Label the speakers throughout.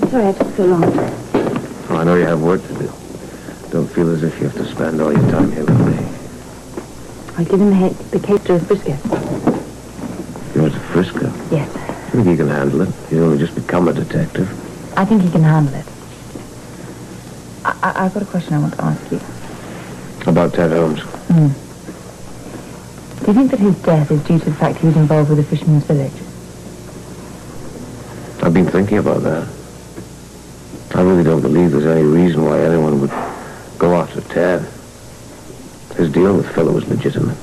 Speaker 1: I'm sorry I took so long.
Speaker 2: Oh, I know you have work to do. Don't feel as if you have to spend all your time here with me.
Speaker 1: I'll give him the case to Frisco.
Speaker 2: Yours a Frisco?
Speaker 1: Yes.
Speaker 2: I think he can handle it. He's only just become a detective.
Speaker 1: I think he can handle it. I've got a question I want to ask you.
Speaker 2: About Ted Holmes?
Speaker 1: Do you think that his death is due to the fact he was involved with the fisherman's village?
Speaker 2: I've been thinking about that. I really don't believe there's any reason why anyone would go after Ted. His deal with Philo was legitimate.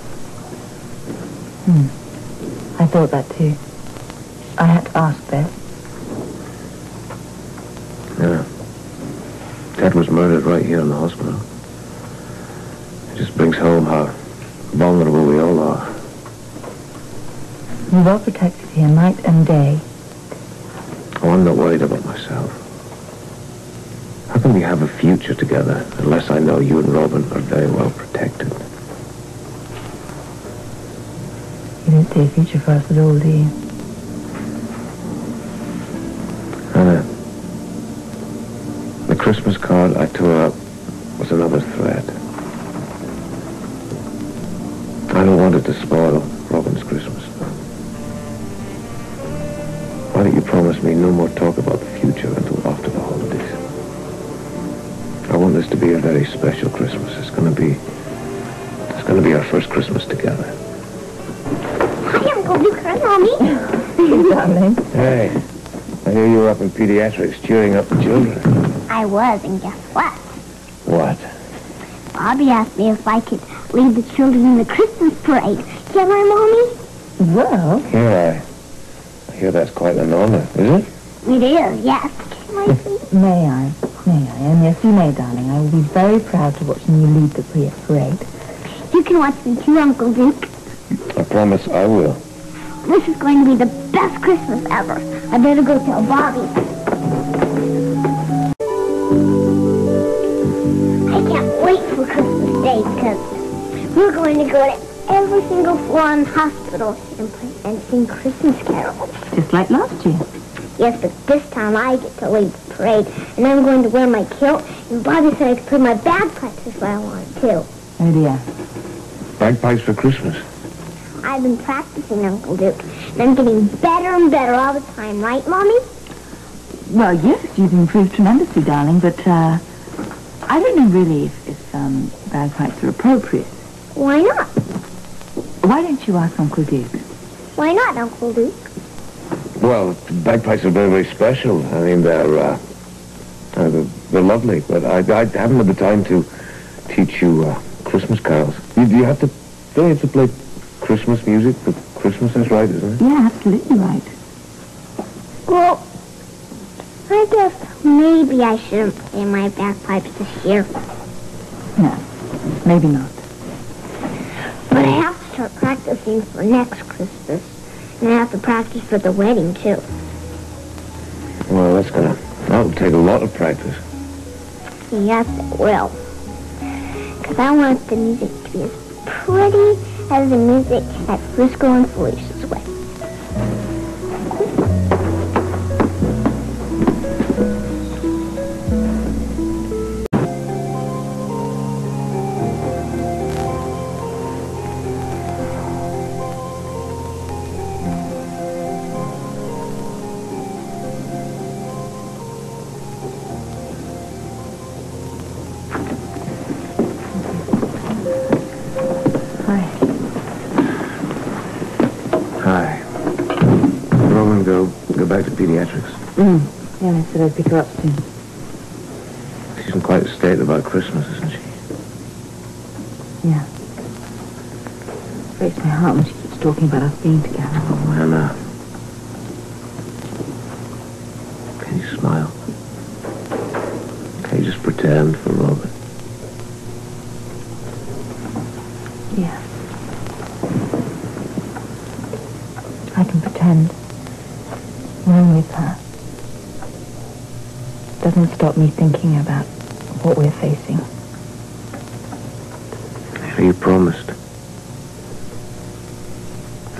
Speaker 1: I thought that too. I had to ask Beth.
Speaker 2: Yeah. Ted was murdered right here in the hospital. It just brings home how vulnerable we all are.
Speaker 1: You're well protected here, night and day.
Speaker 2: Oh, I'm not worried about myself. How can we have a future together unless I know you and Robin are very well protected?
Speaker 1: You don't see a future for us at all, do you?
Speaker 2: Anna, the Christmas card I tore up was another threat. I don't want it to spoil Robin's Christmas. Why don't you promise me no more talk about the future until after the holidays? I want this to be a very special Christmas. It's going to be our first Christmas together.
Speaker 3: Hi, Uncle Luke. Hi, Mommy.
Speaker 1: Darling.
Speaker 2: Hey, I hear you were up in pediatrics cheering up the children.
Speaker 3: I was, and guess what?
Speaker 2: What?
Speaker 3: Bobby asked me if I could lead the children in the Christmas parade. Can I, Mommy?
Speaker 1: Well...
Speaker 2: Here, I hear that's quite an honor, is it?
Speaker 3: It is, yes. Can I please?
Speaker 1: May I? And yes, you may, darling. I will be very proud to watching you lead the parade.
Speaker 3: You can watch me too, Uncle Duke.
Speaker 2: I promise I will.
Speaker 3: This is going to be the best Christmas ever. I better go tell Bobby. I can't wait for Christmas Day because we're going to go to every single floor in the hospital and sing Christmas carols.
Speaker 1: Just like last year.
Speaker 3: Yes, but this time I get to lead the parade, and I'm going to wear my kilt, and Bobby said I could play my bagpipes if I wanted to.
Speaker 1: Oh, dear.
Speaker 2: Bagpipes for Christmas.
Speaker 3: I've been practicing, Uncle Duke, and I'm getting better and better all the time, right, Mommy?
Speaker 1: Well, yes, you've improved tremendously, darling, but, I don't know really if bagpipes are appropriate.
Speaker 3: Why not?
Speaker 1: Why don't you ask Uncle Duke?
Speaker 3: Why not, Uncle Duke?
Speaker 2: Well, bagpipes are very, very special. I mean, they're lovely, but I haven't had the time to teach you Christmas carols. Don't you have to play Christmas music for Christmas? That's right, isn't it?
Speaker 1: Yeah, absolutely right.
Speaker 3: Well, I guess maybe I shouldn't play my bagpipes this year.
Speaker 1: No, maybe not.
Speaker 3: But I have to start practicing for next Christmas. And I have to practice for the wedding, too.
Speaker 2: Well, that'll take a lot of practice.
Speaker 3: Yes, it will. Because I want the music to be as pretty as the music at Frisco and Felicia's wedding.
Speaker 2: Go back to pediatrics.
Speaker 1: Yeah, I said I'd pick her up soon.
Speaker 2: She's in quite a state about Christmas, isn't she?
Speaker 1: Yeah. Breaks my heart when she keeps talking about us being together.
Speaker 2: Oh, Anna. Can you smile? Can you just pretend for Robin?
Speaker 1: Yeah. I can pretend. When I'm with her, doesn't stop me thinking about what we're facing.
Speaker 2: You promised.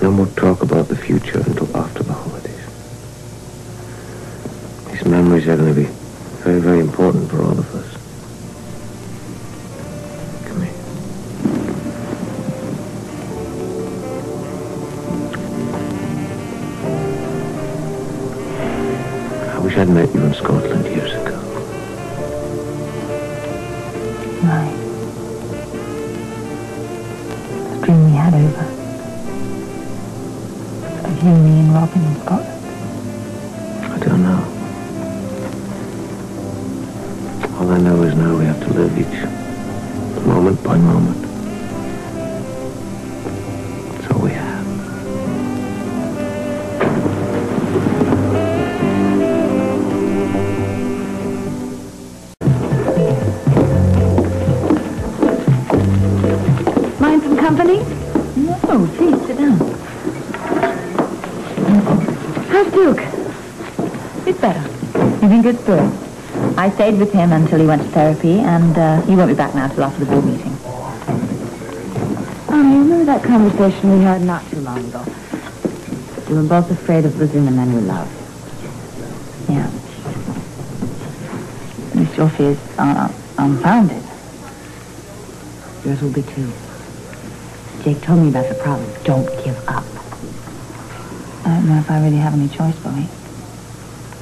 Speaker 2: No more talk about the future until after the holidays. These memories are going to be very, very important for all of us. Come here. I wish I'd met you in Scotland years ago.
Speaker 1: Right. The dream we had over. Of you, me, and Robin in Scotland.
Speaker 2: I don't know. All I know is now we have to live each moment by moment. That's all we have.
Speaker 1: Mind some company? No, please, sit down. How's Duke? He's better. He's in good spirits. I stayed with him until he went to therapy, and he won't be back now till after the board meeting.
Speaker 4: Oh, you remember that conversation we had not too long ago? We were both afraid of losing the men we love.
Speaker 1: Yeah. At least your fears are unfounded.
Speaker 4: Yours will be too. Jake told me about the problem. Don't give up.
Speaker 1: I don't know if I really have any choice, Bobby.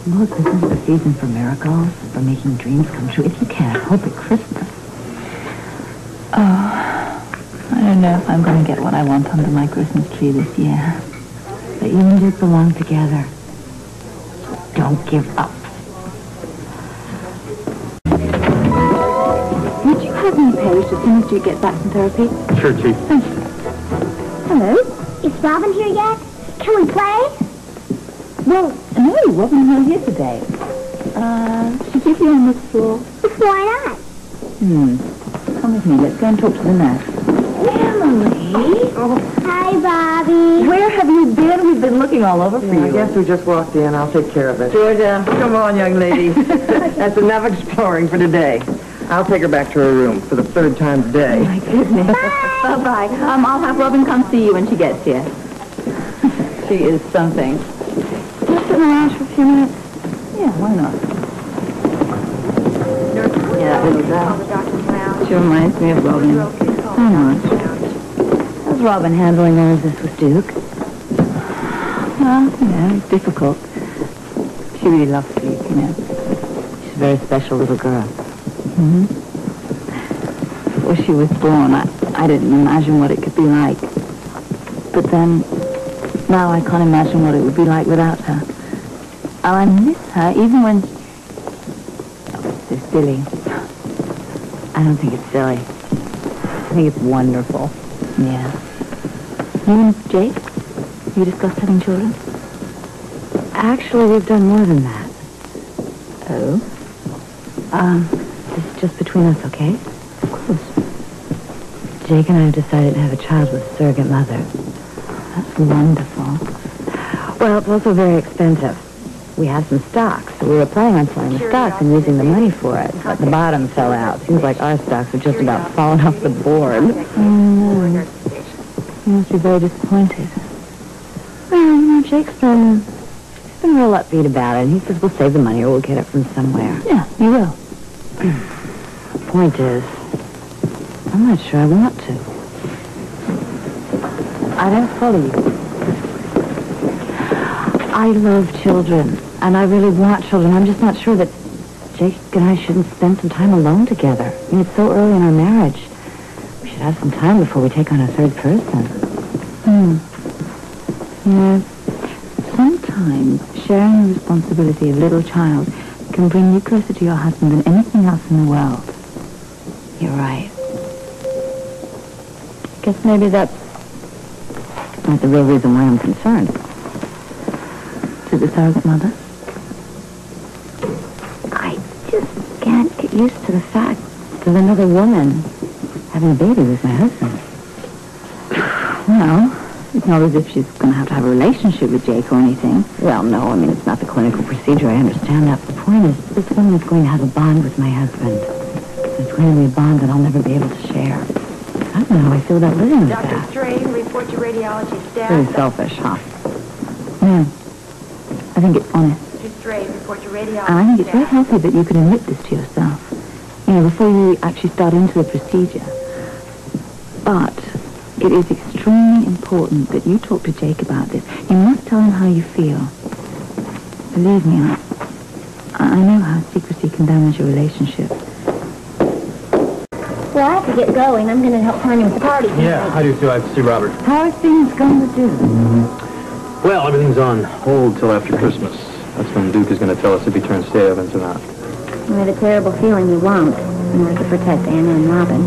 Speaker 4: Look, this is the season for miracles, for making dreams come true. If you can't hope at Christmas.
Speaker 1: Oh, I don't know if I'm going to get what I want under my Christmas tree this year.
Speaker 4: But you and Duke belong together. Don't give up.
Speaker 1: Would you have me paged as soon as you get back from therapy?
Speaker 2: Sure, Chief.
Speaker 1: Thank you. Hello?
Speaker 3: Is Robin here yet? Can we play?
Speaker 1: Well, no, Robin's not here today. She's usually on the floor.
Speaker 3: Why not?
Speaker 1: Come with me. Let's go and talk to the nurse. Emily?
Speaker 3: Hi, Bobby.
Speaker 1: Where have you been? We've been looking all over for you.
Speaker 5: I guess we just walked in. I'll take care of it.
Speaker 1: Georgia.
Speaker 5: Come on, young lady. That's enough exploring for today. I'll take her back to her room for the third time today.
Speaker 1: My goodness. Bye-bye. I'll have Robin come see you when she gets here. She is something. Can I sit in the lounge for a few minutes? Yeah, why not? Yeah, that little girl. She reminds me of Robin. So much.
Speaker 4: How's Robin handling all of this with Duke?
Speaker 1: Well, it's difficult. She really loves Duke,
Speaker 4: She's a very special little girl.
Speaker 1: Mm-hmm. Before she was born, I didn't imagine what it could be like. But then, now I can't imagine what it would be like without her. And I miss her even when... Oh, it's so silly.
Speaker 4: I don't think it's silly. I think it's wonderful.
Speaker 1: Yeah. You and Jake? You discussed having children?
Speaker 4: Actually, we've done more than that.
Speaker 1: Oh?
Speaker 4: This is just between us, okay?
Speaker 1: Of course.
Speaker 4: Jake and I have decided to have a child with a surrogate mother.
Speaker 1: That's wonderful.
Speaker 4: Well, it's also very expensive. We have some stocks, so we were planning on selling the stocks and using the money for it. But the bottom fell out. Seems like our stocks have just about fallen off the board.
Speaker 1: Oh, no. You must be very disappointed.
Speaker 4: Well, Jake's been real upbeat about it. He says we'll save the money or we'll get it from somewhere.
Speaker 1: Yeah, you will.
Speaker 4: Point is, I'm not sure I want to.
Speaker 1: I don't follow you.
Speaker 4: I love children, and I really want children. I'm just not sure that Jake and I shouldn't spend some time alone together. I mean, it's so early in our marriage. We should have some time before we take on a third person.
Speaker 1: Yeah. Sometimes sharing the responsibility of a little child can bring you closer to your husband than anything else in the world.
Speaker 4: You're right.
Speaker 1: Guess maybe that's
Speaker 4: Not the real reason why I'm concerned.
Speaker 1: to the surrogate mother.
Speaker 4: I just can't get used to the fact that another woman having a baby with my husband.
Speaker 1: Well, it's not as if she's going to have a relationship with Jake or anything.
Speaker 4: Well, no, I mean, it's not the clinical procedure. I understand that. The point is, this woman is going to have a bond with my husband. It's going to be a bond that I'll never be able to share. I don't know how I feel about living with
Speaker 6: Dr.
Speaker 4: that.
Speaker 6: Strain, report to radiology staff.
Speaker 4: Very selfish, huh?
Speaker 1: No. I think it's honest.
Speaker 6: X-ray report your radiology.
Speaker 1: And I think it's very healthy that you can admit this to yourself, you know, before you actually start into the procedure. But it is extremely important that you talk to Jake about this. You must tell him how you feel. Believe me, I know how secrecy can damage a relationship.
Speaker 3: Well, I have to get going. I'm going to help Tanya with the party.
Speaker 7: Yeah, I do too. I have to see Robert.
Speaker 1: How are things going with Duke?
Speaker 7: Well, everything's on hold till after Christmas. That's when Duke is going to tell us if he turns stay-ovens or not.
Speaker 3: I have a terrible feeling he won't, in order to protect Anna and Robin.